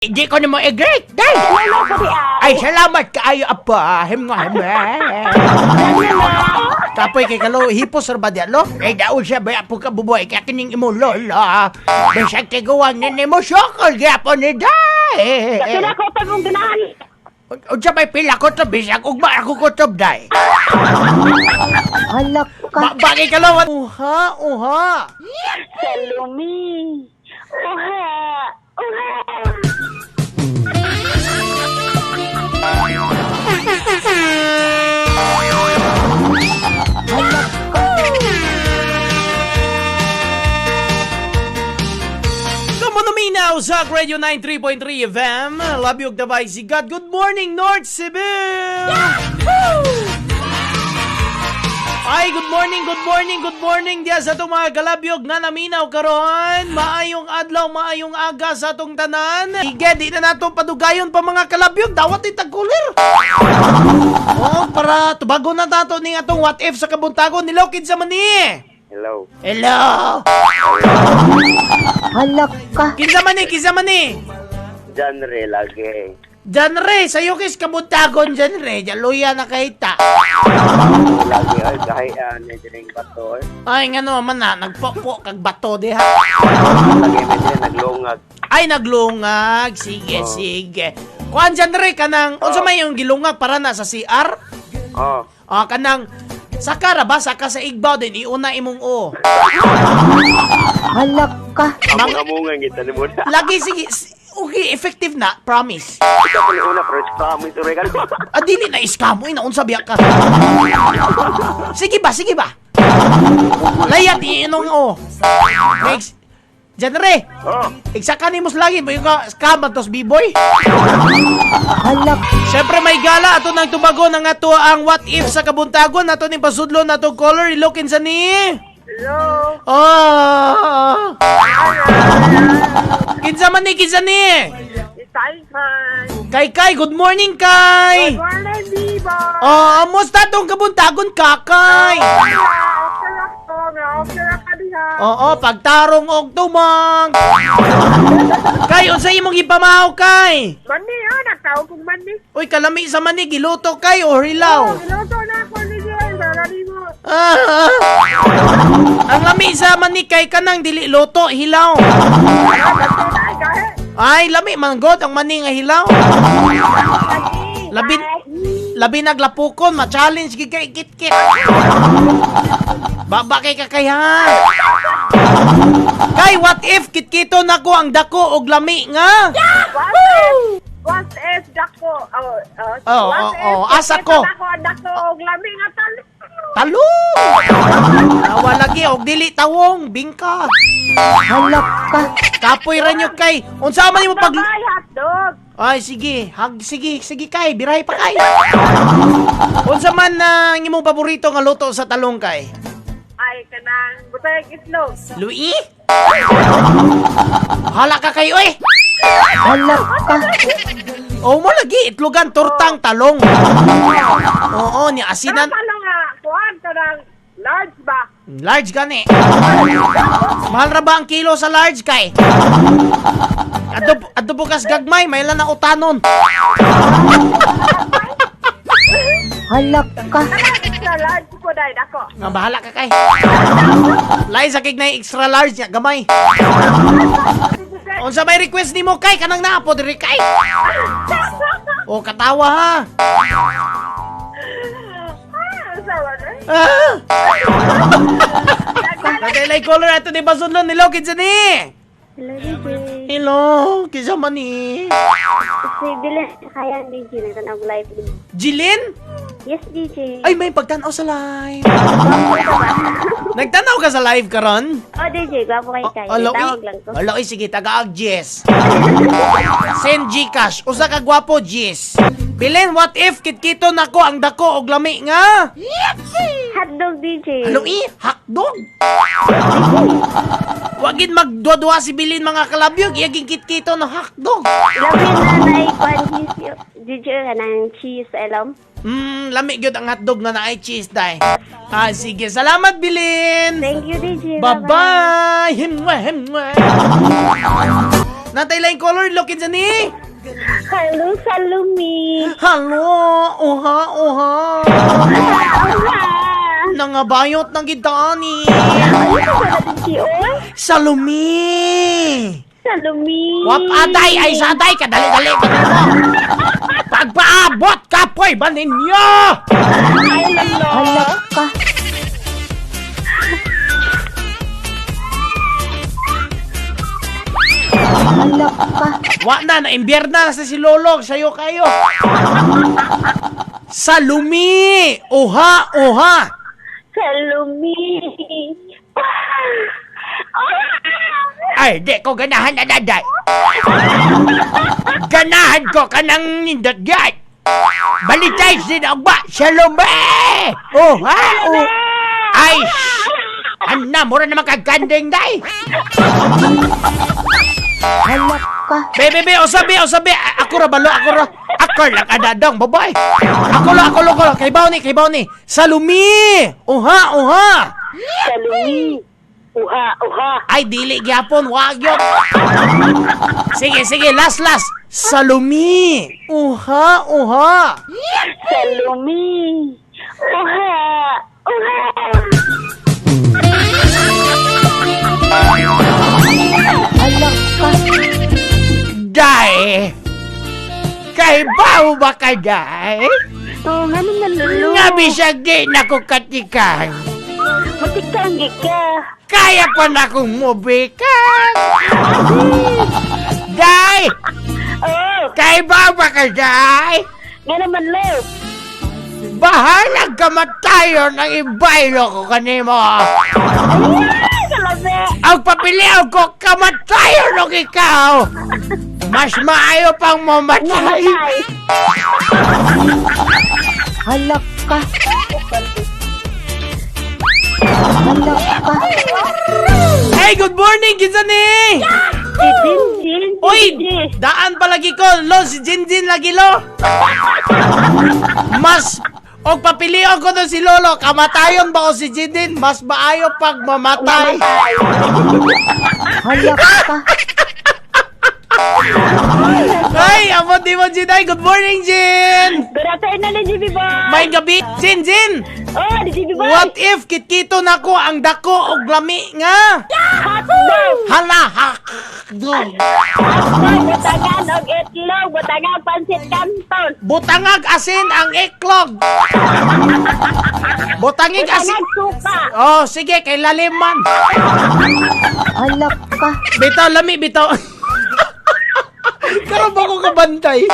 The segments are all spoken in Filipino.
Hindi ko na mo i-greet, day! Ay, salamat kaayo, apa. Kapoy kay kalo, hipos or ba diyan, lo? Ay, daon siya, ba po ka bubuhay, kaya kining imo, lola. Bisag kagawa ni mo syokol, gyapon ni day! Sila ko pa mong ganahan. O siya may pila ko to, bisag, ugma ako ko to, day! Halak ka. Bagay ka, lo, uha! Salumi. Uha. Uha. Now, sa Radio 93.3 FM, Labyog Dabay Sigat. Good morning, North Cebu! Ay, good morning diya sa itong mga kalabyog na naminaw karon. Maayong adlaw, maayong aga sa itong tanan. Sige, di na nato padugayon pa mga kalabyog. Dawat itagkulir. Oh, para tubago na nato ning atong what if sa kabuntagon ni Lokid sa mani. Hello. Halak ka. Kinsa mani. Genre lagi. Janre, sayo kis kabuntagon janre. Jaluya na kahita. Lagi ay kahayaan ni dining bato. Ay, nga naman na, nagpopo kag bato diha. Lagi medyo naglungag. Ay, naglungag. Sige. Kuan janre kanang, unsa may yung gilungag para na sa CR? Oh. Kanang, saka ra ba? Saka sa igbaw din, iuna imong o. Halak ka. Amungan kita ni mo. Lagi, sige. Okay, effective na, promise. Ito pa ni una, pero scam ito regal. Dili na iskamo, inaunsa biya ka. Sige ba? Layat, iinong o. Next. Janre, Oh. iksaka ni mos lagi, mo yung scam tos b-boy. Halak. Siyempre may gala ato nang tubago ng ato ang what if sa kabuntagon ato ni pasudlo na to color ilokin sa ni. Hello. Oh. Kinsa man ni. Isay-say. Kay, good morning kay. Wala, Bibo. Musta tong kabuntagon kakay? Okay lang ka diha. Oo, pagtarong og tumang. Kay, unsa imong ipamahaw kay? Mani, nagtawag kong mani. Uy, kalami sa mani, giluto kay o hilaw? Niloto na ako ni Jiel. Darali mo. Ang lami sa mani kay kanang dili luto, hilaw. Ay, lami manggod ang mani nga hilaw. Labi naglapukon, ma-challenge gid kay kit-kit. Baba kay kakayahan. Kay, what if kitkito nako ang dako og lami nga? What if dako? Asa ko. Dako og lami nga tali. Talo! Tawa lagi og dili tawong, bingka. Halak ka. Kapoy ra nyo kay. Unsa man imo pag Ay, hotdog. Ay, sige. Sige kay. Biray pa kay. Unsa man na ang imong paborito nga luto sa talong kay? Ay, kanang butay itlog. Louis? Hala ka kayo eh. Halak ka. O mo lagi itlogan tortang talong. Oo, ni asinan. Ano nga, kuhan ka ng large ba? Large gani. Mahal ra ba ang kilo sa large kay? Adto bukas gagmay, may lang na utanon. Halak ka. Extra large ko dahil ako. Nga bahala ka kay. Lai sa kig na extra large nya gamay. Unsa may request nimo kay kanang naapo diri kay? O katawa ha. Sawa na. Natay color ato ni basunlon ni Lokid sa ni. Hello, DJ. Hello, kisa man ni. Si Dylan, kaya DJ na tanong live din. Jilin? Yes, DJ. Ay, may pagtanaw sa live. Nagtanaw ka sa live karon? Oh, DJ, gwapo kayo kayo. Tawag lang ko. Alo, sige, taga-ag Jess. Send Gcash. Usa ka gwapo, Jess. Bilin, what if kitkito nako ang dako og lami nga? Hotdog, DJ. Alo, hakdog. Wagin magdwa-dwa si Bilin mga kalabyog. Iyaging kitkito na hakdog. Labi na naikwan DJ ka ng cheese, alam? Lami gyud ang hotdog na naay cheese day. Sige, salamat Bilin. Thank you, DJ. Bye-bye. Himwa. Natay laing color, lookin sa ni. Hello, Salumi. Halo, oha, oha. Nangabayot ng gitani. Ano ka ba natin si Oy? Salumi. Salumi. Wap aday ay saday ka dali-dali ka mo. Pagpaabot ka po'y ba ninyo? Ay, lalo. Ka. Halak ka. Wa na imbierna sa si Lolo, sayo kayo. Salumi. Oha, oha. Salumi. Ay, di ko ganahan na daday. Ganahan ko ka ng nindot gay. Balitay sinagba, Salome! Oh, ha? Oh. Ay, ana, mura naman kagkanding, day. Halak ka. Be, o sabi. Ako ra balo, ako ra. Ako lang adadang, babay. Ako lang. Kay Bawni. Salumi! Oha, oha. Salumi. Uha. Ay, dili gyapon, wag yun. Sige, last. Salumi. Uha. Salumi. Uha. Halak ka. Day. Kay bawo ba ka, day? Oh, nga naman lulu. Nga bisag di na ko katikan. Matikang ka. Kaya pa na kong mubikan. Day. Oh, Kay bawo ba ka, day? nga naman lo. Bahalag ka matayo ng ibaylo ko kanimo. Ay, kalabi. Ang papiliw ko kamatayo ng ikaw. Mas maayo pang mamatay. Namatay. Halak ka. Hey, good morning, Kizani! Si Jinjin. Uy, daan palagi ko. Lo, si Jinjin lagi, lo. Mas, og papiliw ko doon si Lolo. Kamatayon ba o si Jinjin? Mas maayo pag mamatay. Halak ka. Ay, amo di mo, Jinay. Good morning, Jin! Beratay na ni GB Boy. May gabi. Jin! Oh, di GB Boy. What if kitkito na ko ang dako og lami nga? Hotdog. Hala, hakdog. Hotdog, butangan og itlog, butangan pansit canton. Butangag asin ang iklog. Butangig asin. Butangan suka. Oh, sige, kay laliman. Halak ka. Bitaw, lami, bitaw. Karon ba ko kabantay?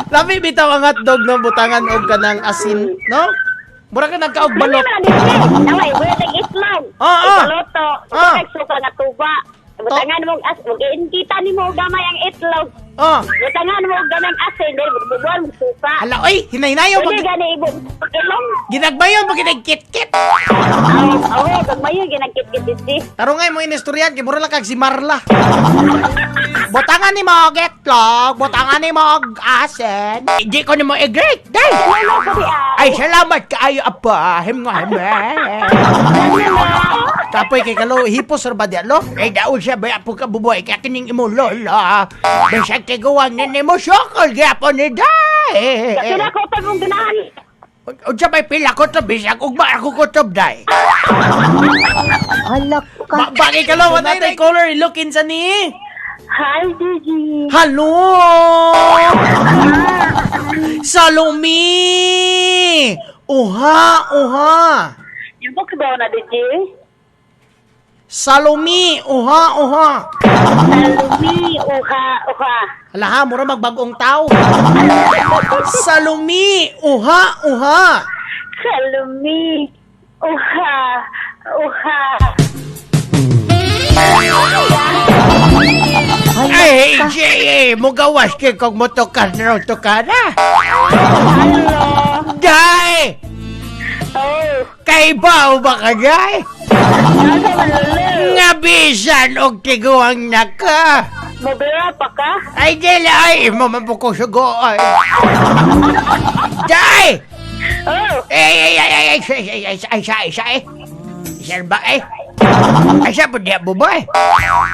Lami, bitaw ang hotdog no, butangan og kanang asin, no? Mura ka nagkaog balot. Naway, butangan itlog. Oo. Luto. Ah. Butangan suka nga tuba. Butangan mo as, kita ni mo gamay ang itlog. Oh, Butangan mo gamay ang asin, dahil bubuan mo suka. hala, oy, hinay-hinayo Pwede pag gani ibo ilong. ginagbayon pag ginagkit-kit. Oo, gagmayo ginagkit-kit iti. Tarungay mo inistoryan, kay mura lang kag si Marla. Butangan ni mo og itlog, butangan ni mo og asin. Hindi ko ni mo i-great, day. Wala ko di Ay, salamat kaayo, apa. Kapoy kay kalo, hipos ra ba di, lo? Ay, daon siya, ba po ka bubuhay, kaya kining imo, lola. Bisag tiguan ni mo, syokol, gyapon ni day. Sila ko pa mong ganahan. Unsa may pila ko to, bisag ugma ako kutob, day. Halak ka. Bagay ka lo, what ay color, lookin sa ni? Hi, Gigi. Halo! Salumi! Uha! Yung book ba na, Gigi? Salumi! Uha! Salumi, uha. Hala ha, mura magbagong tao. Salumi! Uha! Salumi, uha. Ay, Jay, mugawas kay kong motokas na na. Hello. Day! Oh, Kay bao ba ka, Day? nasa malulu. Nga bisan og tiguang naka. Mabira pa ka? Ay, dila ay, mamampuko sugo ay. Day! Oh, Ay, siya ba eh? Asa po niya bubay?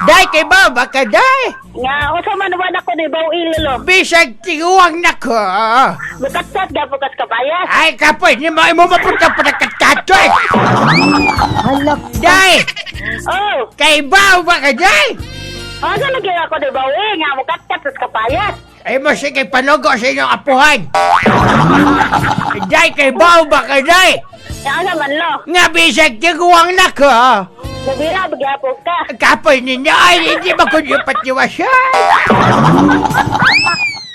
Day, kay ba? Baka day. Nga, usa man naman ako ni Baw Ilolo. Bisag tiguang na ko. Bukat-kat gapukas kabayas. Ay, kapoy, ni mo mapunta pa na katkatoy. Halak. Day, Oh, kay ba? Baka day. asa lagi ako ni Baw nga bukat-kat sa kapayas. Ay mo sige panugo sa inyong apuhan. Day, kay ba? Baka day. Asa man lo. Nga bisag tiguang na ko. Nabira magyapon ka. Kapoy ninyo, ay hindi ba ko niyo patiwasan?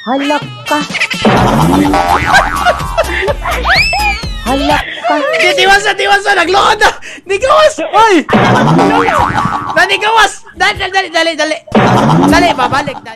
Halak ka. Halak ka. Diwasa, nagluod na! Nigawas! Oy! Nanigawas! Dali! Dali, babalik. Dali.